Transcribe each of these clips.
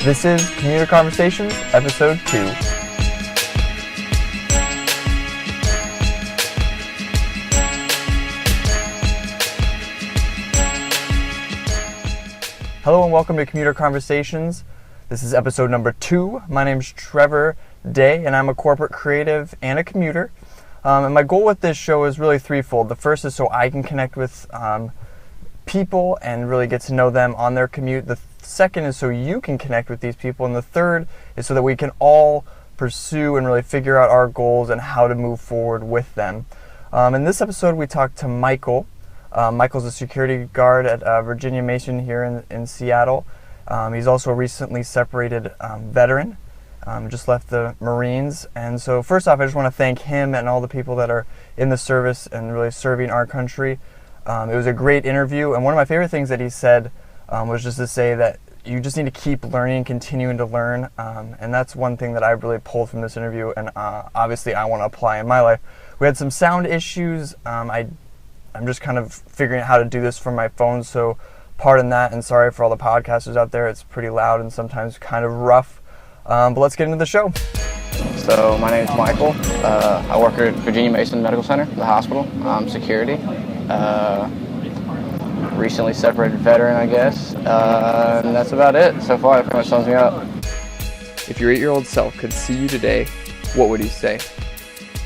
This is Commuter Conversations, Episode 2. Hello and welcome to Commuter Conversations. This is episode number 2. My name is Trevor Day, and I'm a corporate creative and a commuter. And my goal with this show is really threefold. The first is so I can connect with people and really get to know them on their commute. The second is so you can connect with these people. And the third is so that we can all pursue and really figure out our goals and how to move forward with them. In this episode, we talked to Michael. Michael's a security guard at Virginia Mason here in Seattle. He's also a recently separated veteran. Just left the Marines. And so first off, I just want to thank him and all the people that are in the service and really serving our country. It was a great interview. And one of my favorite things that he said was just to say that you just need to keep learning, continuing to learn. And that's one thing that I really pulled from this interview. And obviously I want to apply in my life. We had some sound issues. I'm just kind of figuring out how to do this from my phone. So pardon that. And sorry for all the podcasters out there. It's pretty loud and sometimes kind of rough. But let's get into the show. So my name is Michael. I work at Virginia Mason Medical Center, the hospital. I'm security. Recently separated veteran, I guess. And that's about it. So far, that pretty much sums me up. If your 8-year-old self could see you today, what would he say?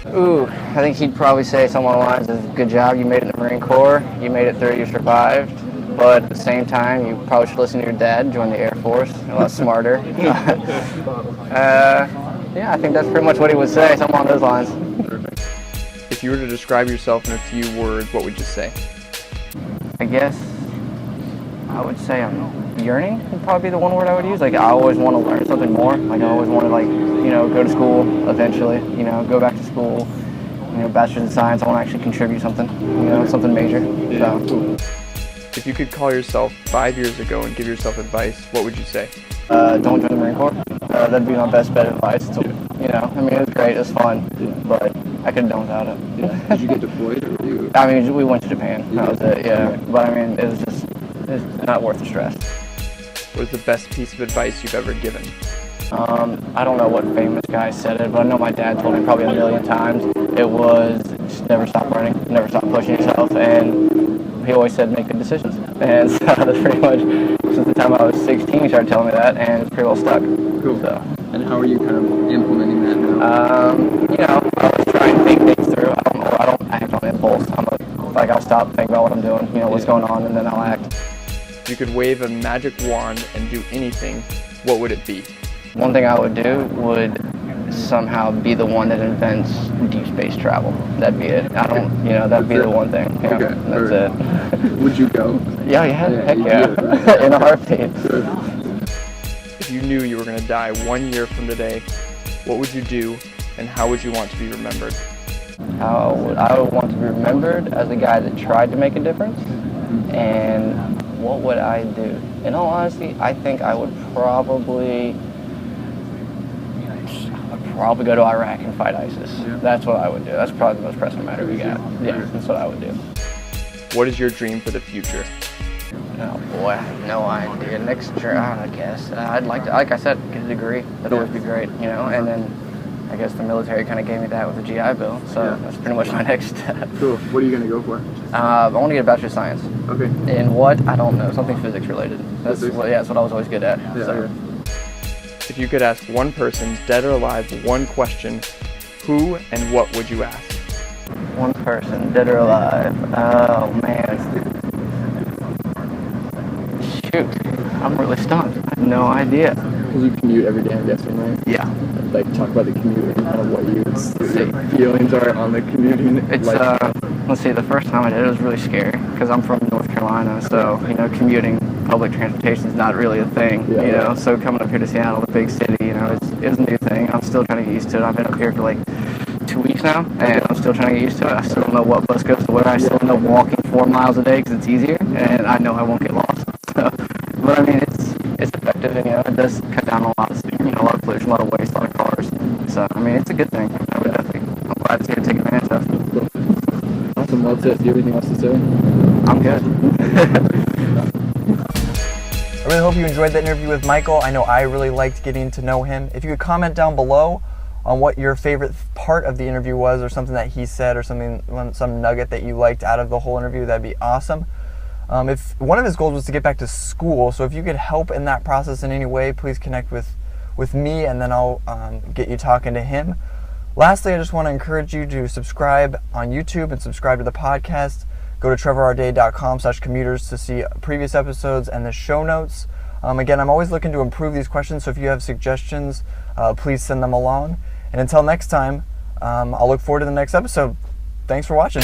Ooh, I think he'd probably say something along the lines of, good job, you made it in the Marine Corps. You made it through, you survived. But at the same time, you probably should listen to your dad, join the Air Force. A lot smarter. Yeah, I think that's pretty much what he would say, something along those lines. If you were to describe yourself in a few words, what would you say? I guess I would say I'm yearning would probably be the one word I would use. Like, I always want to learn something more. Like, I always want to, go to school eventually, go back to school, bachelor's in science. I want to actually contribute something, something major. Yeah. So. If you could call yourself 5 years ago and give yourself advice, what would you say? Don't join the Marine Corps. That'd be my best bet advice. So, it was great, it was fun, but I could have done without it. Yeah. Did you get deployed or were you? I mean, we went to Japan. That was it, yeah. But it was it's not worth the stress. What is the best piece of advice you've ever given? I don't know what famous guy said it, but I know my dad told me probably a million times. It was just never stop learning, never stop pushing yourself, and he always said make good decisions. And so that's pretty much since the time I was 16 he started telling me that, and it's pretty well stuck. Cool. So. And how are you kind of implementing that now? I always try and think things through. I don't act on impulse. I'll stop, think about what I'm doing, what's going on, and then I'll act. If you could wave a magic wand and do anything, what would it be? One thing I would do would somehow be the one that invents deep space travel. That'd be it. That'd be the one thing. Okay. That's it. Would you go? Yeah, heck yeah. In a heartbeat. Sure. If you knew you were going to die 1 year from today, what would you do and how would you want to be remembered? I would want to be remembered as a guy that tried to make a difference. And what would I do? In all honesty, I think I would probably go to Iraq and fight ISIS. Yeah. That's what I would do. That's probably the most pressing matter we got. Yeah, that's what I would do. What is your dream for the future? Oh boy, I have no idea. Next year, I guess I'd like to, like I said, get a degree. That'd always be great, And then I guess the military kind of gave me that with the GI Bill, so that's pretty much my next step. Cool. What are you going to go for? I want to get a bachelor's of science. Okay. In what? I don't know. Something physics related. That's what I was always good at. Yeah, so. yeah. If you could ask one person, dead or alive, one question, who and what would you ask? One person, dead or alive. Oh man. Shoot. I'm really stumped. I have no idea. Because you commute every day, I'm guessing, right? Yeah. Talk about the commute and kind of what your feelings are on the commuting. It's, let's see, the first time I did it was really scary because I'm from North Carolina, so, commuting, public transportation is not really a thing, so coming up here to Seattle, the big city, it's a new thing. I'm still trying to get used to it. I've been up here for 2 weeks now, and I'm still trying to get used to it. I still don't know what bus goes to where. I still know walking 4 miles a day because it's easier, and I know I won't get lost. So, but it's effective, and it does cut down a lot of pollution, a lot of waste, a lot of cars. So it's a good thing. I'm glad to take advantage of. Awesome. Well, do you have anything else to say? I'm good. I really hope you enjoyed that interview with Michael. I know I really liked getting to know him. If you could comment down below on what your favorite part of the interview was, or something that he said, or some nugget that you liked out of the whole interview, that'd be awesome. If one of his goals was to get back to school, so if you could help in that process in any way, please connect with me, and then I'll get you talking to him. Lastly, I just want to encourage you to subscribe on YouTube and subscribe to the podcast. Go to trevorrday.com/commuters to see previous episodes and the show notes. Again, I'm always looking to improve these questions, so if you have suggestions, please send them along. And until next time, I'll look forward to the next episode. Thanks for watching.